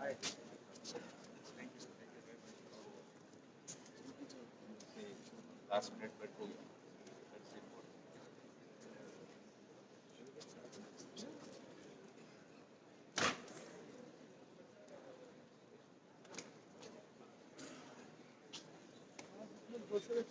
Last minute, but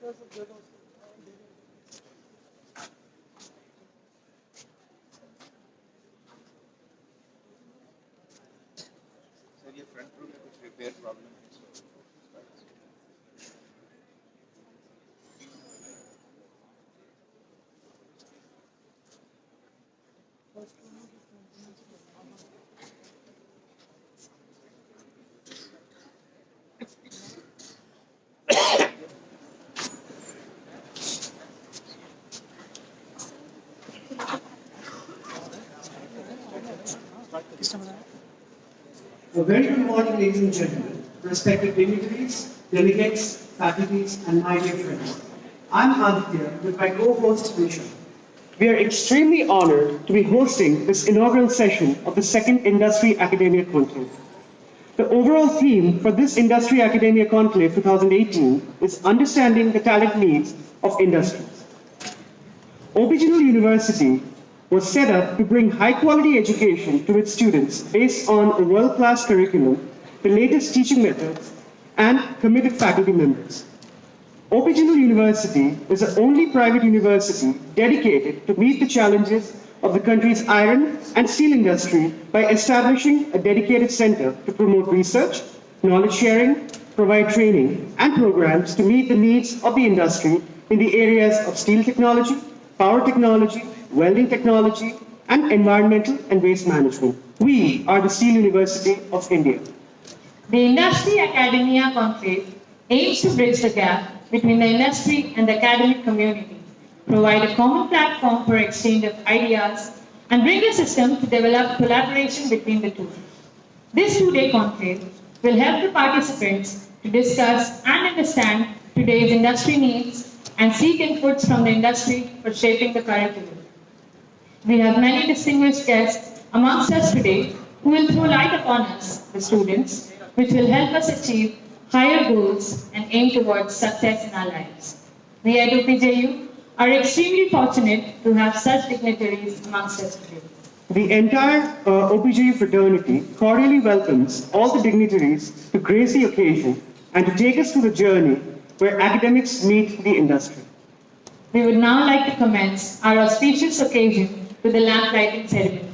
that's important. Sir, ये front row में कुछ repair problem है, so A very good morning, ladies and gentlemen, respected dignitaries, delegates, faculties, and my dear friends. I'm Aditya with my co-host Nisha. We are extremely honored to be hosting this inaugural session of the second Industry Academia Conclave. The overall theme for this Industry Academia Conclave 2018 is understanding the talent needs of industries. OPJU University was set up to bring high-quality education to its students based on a world-class curriculum, the latest teaching methods, and committed faculty members. OPJU University is the only private university dedicated to meet the challenges of the country's iron and steel industry by establishing a dedicated center to promote research, knowledge sharing, provide training, and programs to meet the needs of the industry in the areas of steel technology, power technology, welding technology, and environmental and waste management. We are the Steel University of India. The Industry Academia Conclave aims to bridge the gap between the industry and the academic community, provide a common platform for exchange of ideas, and bring a system to develop collaboration between the two. This two-day conclave will help the participants to discuss and understand today's industry needs and seek inputs from the industry for shaping the curriculum. We have many distinguished guests amongst us today who will throw light upon us, the students, which will help us achieve higher goals and aim towards success in our lives. We at OPJU are extremely fortunate to have such dignitaries amongst us today. The entire OPJU fraternity cordially welcomes all the dignitaries to grace the occasion and to take us through the journey where academics meet the industry. We would now like to commence our auspicious occasion with the lamp lighting ceremony.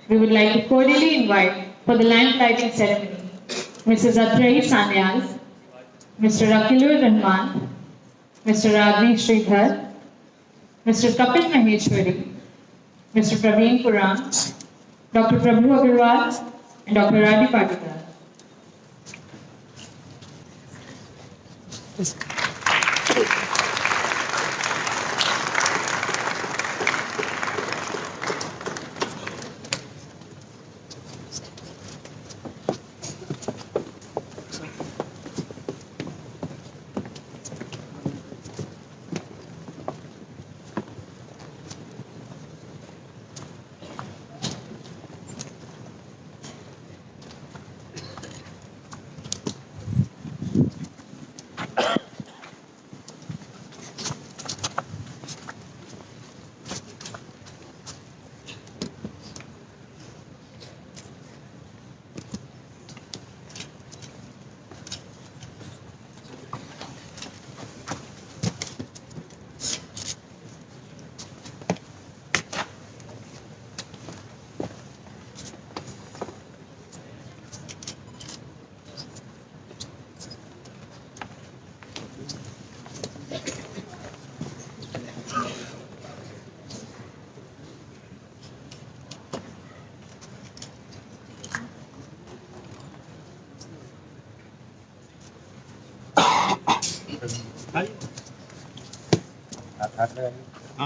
We would like to cordially invite for the lamp lighting ceremony Mrs. Atrahi Sanyal, Mr. Rakilur Rahman, Mr. Raghav Sridhar, Mr. Kapil Maheshwari, Mr. Praveen Puran, Dr. Prabhu Agarwal, and Dr. Radi Patikar.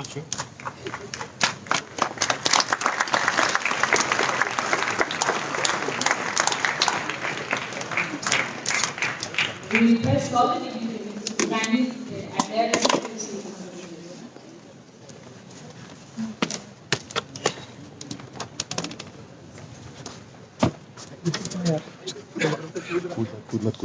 Sure. We request all the dignitaries to stand at their respective seats. कूद मत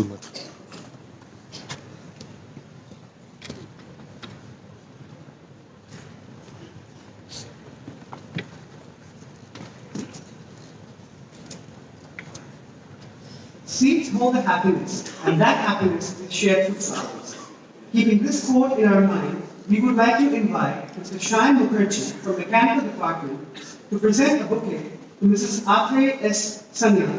Seeds hold the happiness, and that happiness is shared through others. Keeping this quote in our mind, we would like to invite Mr. Shayan Mukherjee from the Mechanical Department to present a bouquet to Mrs. Atre S. Sanya,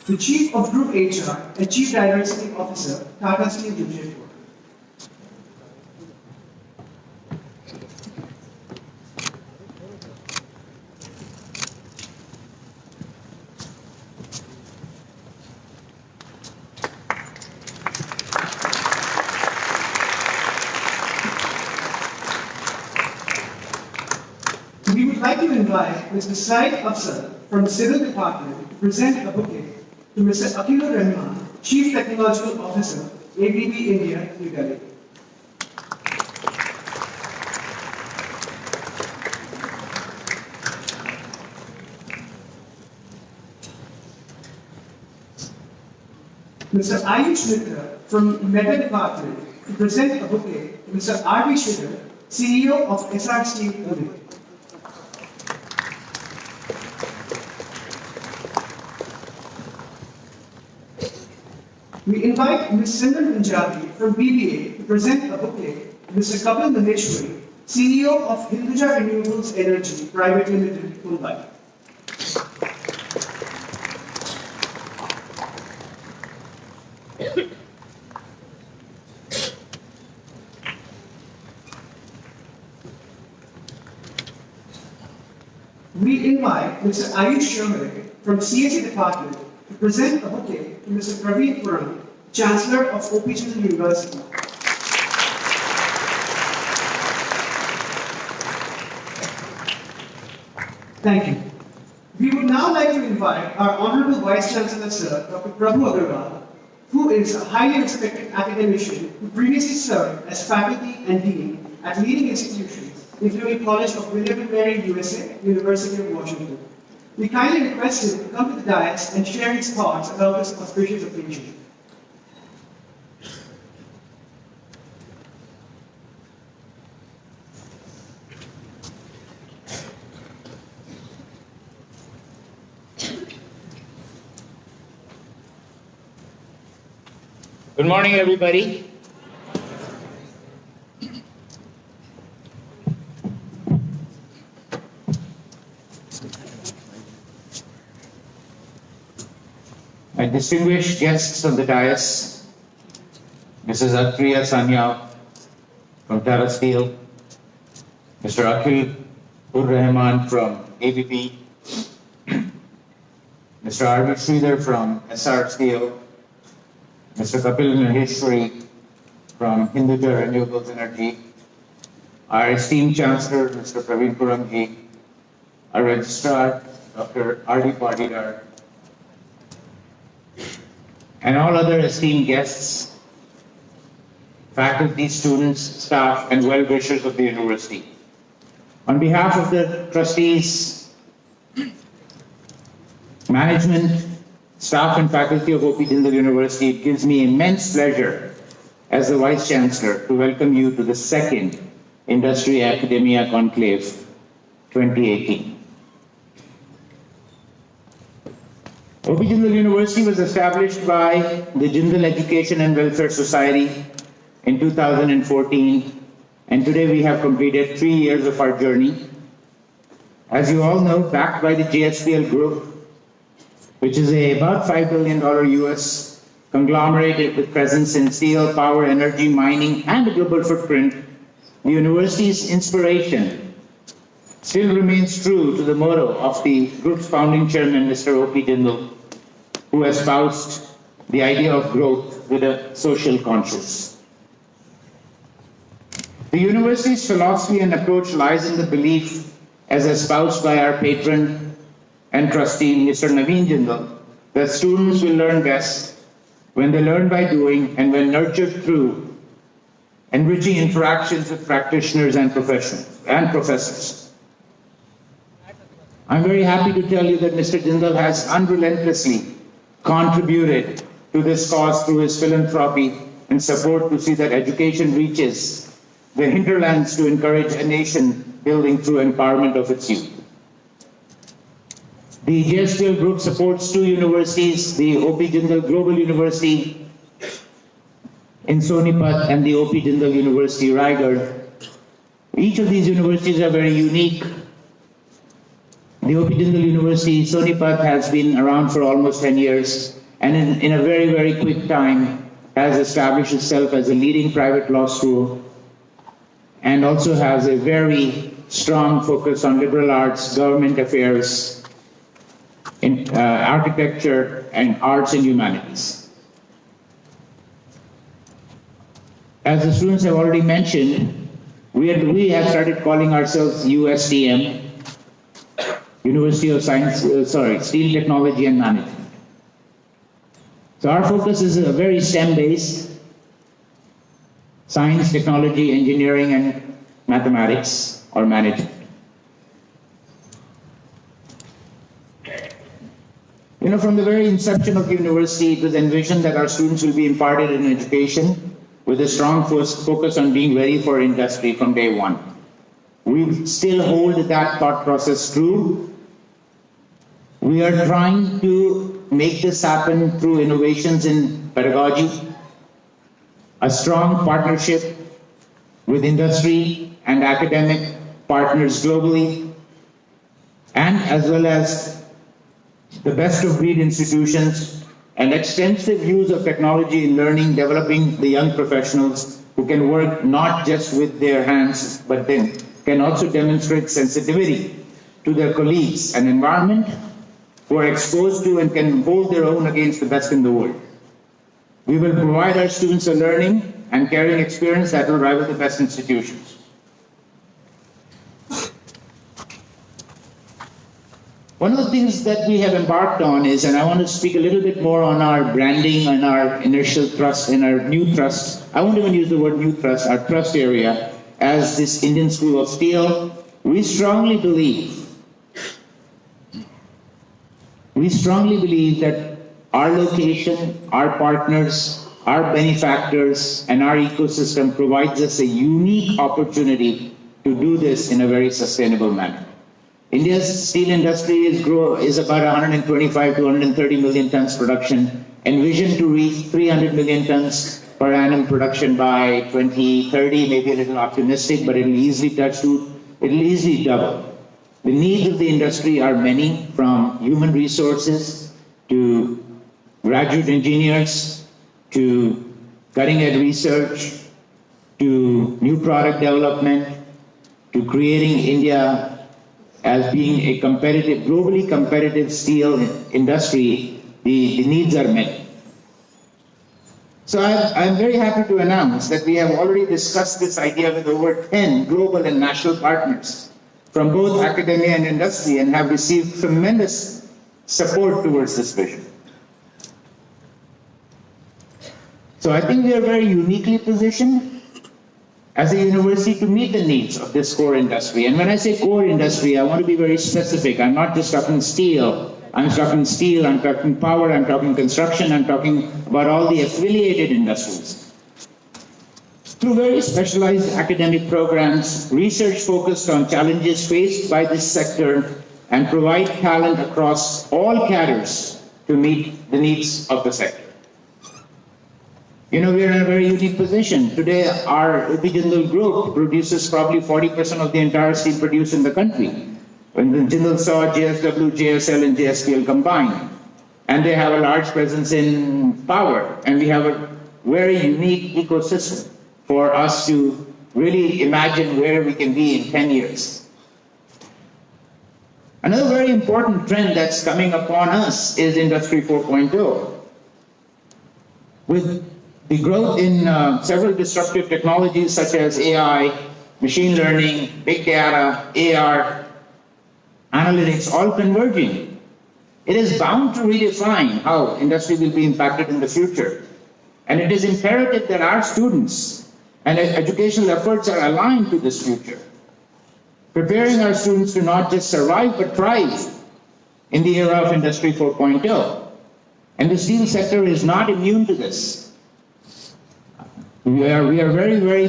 the Chief of Group HR and Chief Diversity Officer, Tata Steel Jaipur. We would like to invite Mr. Said Afsar from the Civil Department to present a bouquet to Mr. Akilur Rahman, Chief Technological Officer, ABB India, New Delhi. Mr. Ayush Mitra from Meta Department to present a bouquet to Mr. R.V. Shridhar, CEO of SR Steel Limited. We invite Ms. Simran Punjabi from BBA to present a bouquet to Mr. Kapil Maheshwari, CEO of Hinduja Renewables Energy Private Limited, Mumbai. We invite Mr. Ayush Sharma from CSE Department to present a bouquet to Mr. Praveen Puram, Chancellor of OPJU University. Thank you. We would now like to invite our Honorable Vice Chancellor, Sir, Dr. Prabhu Agarwal, who is a highly respected academician who previously served as faculty and dean at leading institutions, including College of William & Mary, USA, University of Washington. We kindly request him to come to the dais and share his thoughts about this auspicious occasion. Good morning, everybody. My distinguished guests on the dais, Mrs. Atriya Sanya from Tata Steel, Mr. Akhil Rahman from ABB, Mr. R.V. Sridhar from SR Steel, Mr. Kapil Maheshwari from Hinduja Renewables Energy, our esteemed Chancellor, Mr. Praveen Puram, our Registrar, Dr. R.D. Patidar, and all other esteemed guests, faculty, students, staff, and well-wishers of the university. On behalf of the trustees, management, staff, and faculty of Jindal University, it gives me immense pleasure as the Vice Chancellor to welcome you to the second Industry Academia Conclave 2018. Jindal University was established by the Jindal Education and Welfare Society in 2014, and today we have completed 3 years of our journey. As you all know, backed by the JSPL Group, which is about $5 billion US conglomerate with presence in steel, power, energy, mining, and a global footprint, the university's inspiration still remains true to the motto of the group's founding chairman, Mr. O.P. Jindal, who espoused the idea of growth with a social conscience. The university's philosophy and approach lies in the belief, as espoused by our patron and trustee, Mr. Naveen Jindal, that students will learn best when they learn by doing and when nurtured through enriching interactions with practitioners and professors. I'm very happy to tell you that Mr. Jindal has unrelentlessly contributed to this cause through his philanthropy and support to see that education reaches the hinterlands to encourage a nation building through empowerment of its youth. The JSPL group supports 2 universities, the OP Jindal Global University in Sonipat and the OP Jindal University Raigarh. Each of these universities are very unique. The OP Jindal University Sonipat has been around for almost 10 years and in a very, very quick time has established itself as a leading private law school and also has a very strong focus on liberal arts, government affairs, in architecture and arts and humanities. As the students have already mentioned, we have started calling ourselves USTM, University of Science, Steel Technology and Management. So our focus is a very STEM-based, science, technology, engineering, and mathematics or management. You know, from the very inception of the university, it was envisioned that our students will be imparted in education with a strong focus on being ready for industry from day one. We still hold that thought process true. We are trying to make this happen through innovations in pedagogy, a strong partnership with industry and academic partners globally, and as well as the best of breed institutions and extensive use of technology in learning, developing the young professionals who can work not just with their hands, but then can also demonstrate sensitivity to their colleagues and environment, who are exposed to and can hold their own against the best in the world. We will provide our students a learning and caring experience that will rival the best institutions. One of the things that we have embarked on is, and I want to speak a little bit more on our branding and our initial thrust and our new thrust. I won't even use the word new thrust, our thrust area as this Indian School of Steel. We strongly believe that our location, our partners, our benefactors, and our ecosystem provides us a unique opportunity to do this in a very sustainable manner. India's steel industry is about 125 to 130 million tons production, envisioned to reach 300 million tons per annum production by 2030, maybe a little optimistic, but it'll easily double. The needs of the industry are many, from human resources to graduate engineers to cutting-edge research to new product development to creating India as being a competitive, globally competitive steel industry. The needs are many. So I'm very happy to announce that we have already discussed this idea with over 10 global and national partners from both academia and industry and have received tremendous support towards this vision. So I think we are very uniquely positioned as a university to meet the needs of this core industry. And when I say core industry, I want to be very specific. I'm not just talking steel. I'm talking power, I'm talking construction, I'm talking about all the affiliated industries. Through very specialized academic programs, research focused on challenges faced by this sector and provide talent across all cadres to meet the needs of the sector. You know, we are in a very unique position. Today, our OP Jindal group produces probably 40% of the entire steel produced in the country. When the Jindal saw JSW, JSL, and JSPL combined, and they have a large presence in power, and we have a very unique ecosystem for us to really imagine where we can be in 10 years. Another very important trend that's coming upon us is Industry 4.0. With the growth in several disruptive technologies such as AI, machine learning, big data, AR, analytics, all converging, it is bound to redefine how industry will be impacted in the future. And it is imperative that our students and educational efforts are aligned to this future, preparing our students to not just survive but thrive in the era of Industry 4.0. And the steel sector is not immune to this. We are very, very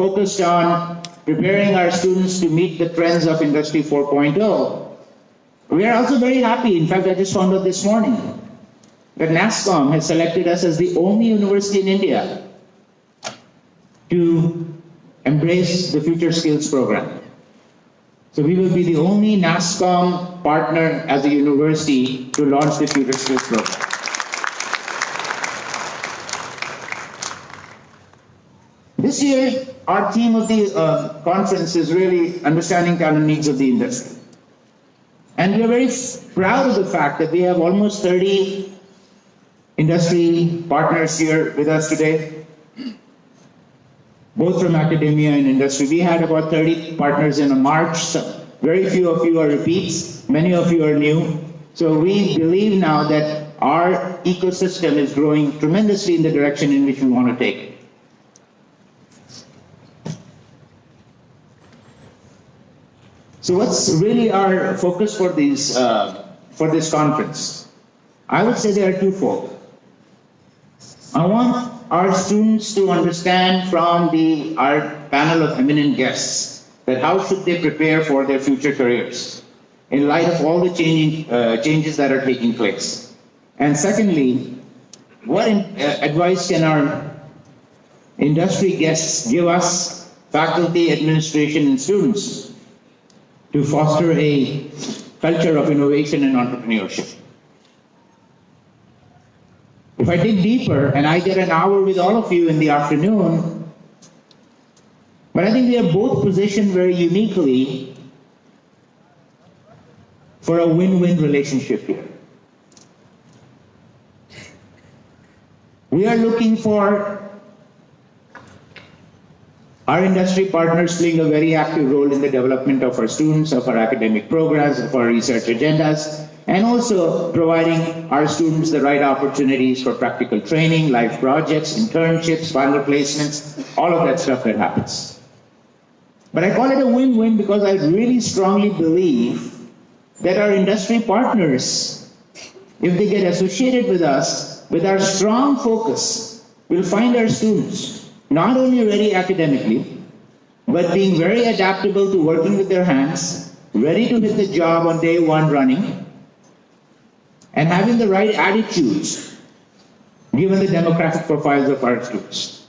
focused on preparing our students to meet the trends of Industry 4.0. We are also very happy, in fact I just found out this morning, that NASSCOM has selected us as the only university in India to embrace the Future Skills program. So we will be the only NASSCOM partner as a university to launch the Future Skills program. This year, our theme of the conference is really understanding talent needs of the industry. And we are very proud of the fact that we have almost 30 industry partners here with us today, both from academia and industry. We had about 30 partners in March. So very few of you are repeats, many of you are new. So we believe now that our ecosystem is growing tremendously in the direction in which we want to take it. So what's really our focus for this conference? I would say there are twofold. I want our students to understand from our panel of eminent guests that how should they prepare for their future careers in light of all the changes that are taking place. And secondly, what advice can our industry guests give us, faculty, administration, and students, to foster a culture of innovation and entrepreneurship? If I dig deeper, and I get an hour with all of you in the afternoon, but I think we are both positioned very uniquely for a win-win relationship here. We are looking for our industry partners playing a very active role in the development of our students, of our academic programs, of our research agendas, and also providing our students the right opportunities for practical training, live projects, internships, final placements, all of that stuff that happens. But I call it a win-win because I really strongly believe that our industry partners, if they get associated with us, with our strong focus, will find our students not only ready academically, but being very adaptable to working with their hands, ready to hit the job on day one running, and having the right attitudes given the demographic profiles of our students,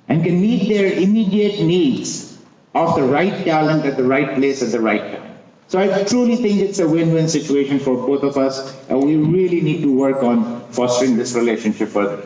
and can meet their immediate needs of the right talent at the right place at the right time. So I truly think it's a win-win situation for both of us, and we really need to work on fostering this relationship further.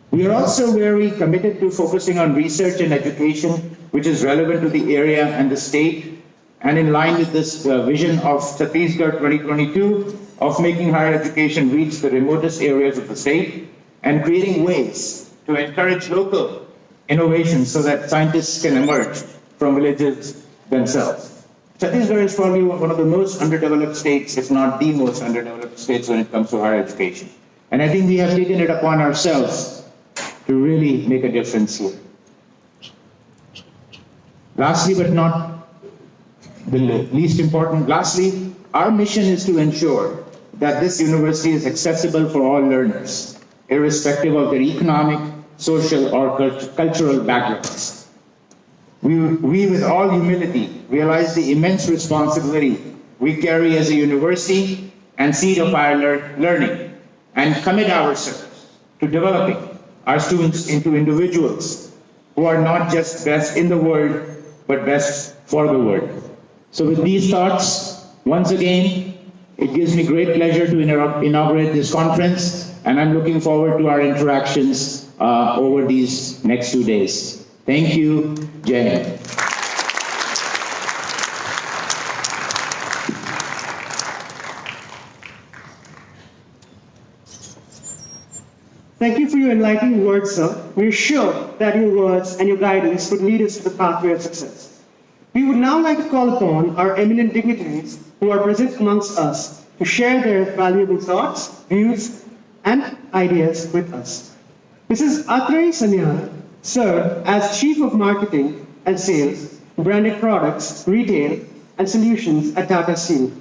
We are also very committed to focusing on research and education, which is relevant to the area and the state, and in line with this vision of Chhattisgarh 2022 of making higher education reach the remotest areas of the state and creating ways to encourage local innovations so that scientists can emerge from villages themselves. Chhattisgarh is probably one of the most underdeveloped states, if not the most underdeveloped states when it comes to higher education. And I think we have taken it upon ourselves to really make a difference here. Lastly, but not the least important, our mission is to ensure that this university is accessible for all learners, irrespective of their economic, social, or cultural backgrounds. We, with all humility, realize the immense responsibility we carry as a university and seed of higher learning, and commit ourselves to developing our students into individuals who are not just best in the world, but best for the world. So with these thoughts, once again, it gives me great pleasure to inaugurate this conference, and I'm looking forward to our interactions over these next 2 days. Thank you. Jai Hind. Thank you for your enlightening words, sir. We are sure that your words and your guidance would lead us to the pathway of success. We would now like to call upon our eminent dignitaries who are present amongst us to share their valuable thoughts, views, and ideas with us. Mrs. Atrey Sanyal served as Chief of Marketing and Sales, Branded Products, Retail, and Solutions at Tata Steel.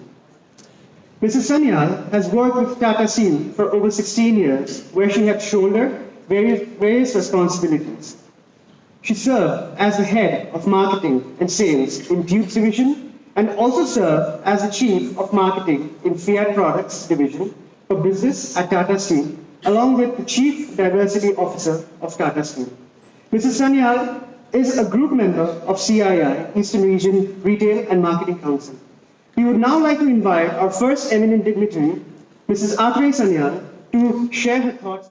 Mrs. Sanyal has worked with Tata Steel for over 16 years, where she had shouldered various responsibilities. She served as the head of marketing and sales in Tubes Division and also served as the chief of marketing in Fiat Products Division for business at Tata Steel, along with the chief diversity officer of Tata Steel. Mrs. Sanyal is a group member of CII, Eastern Region Retail and Marketing Council. We would now like to invite our first eminent dignitary, Mrs. Atre Sanyal, to share her thoughts.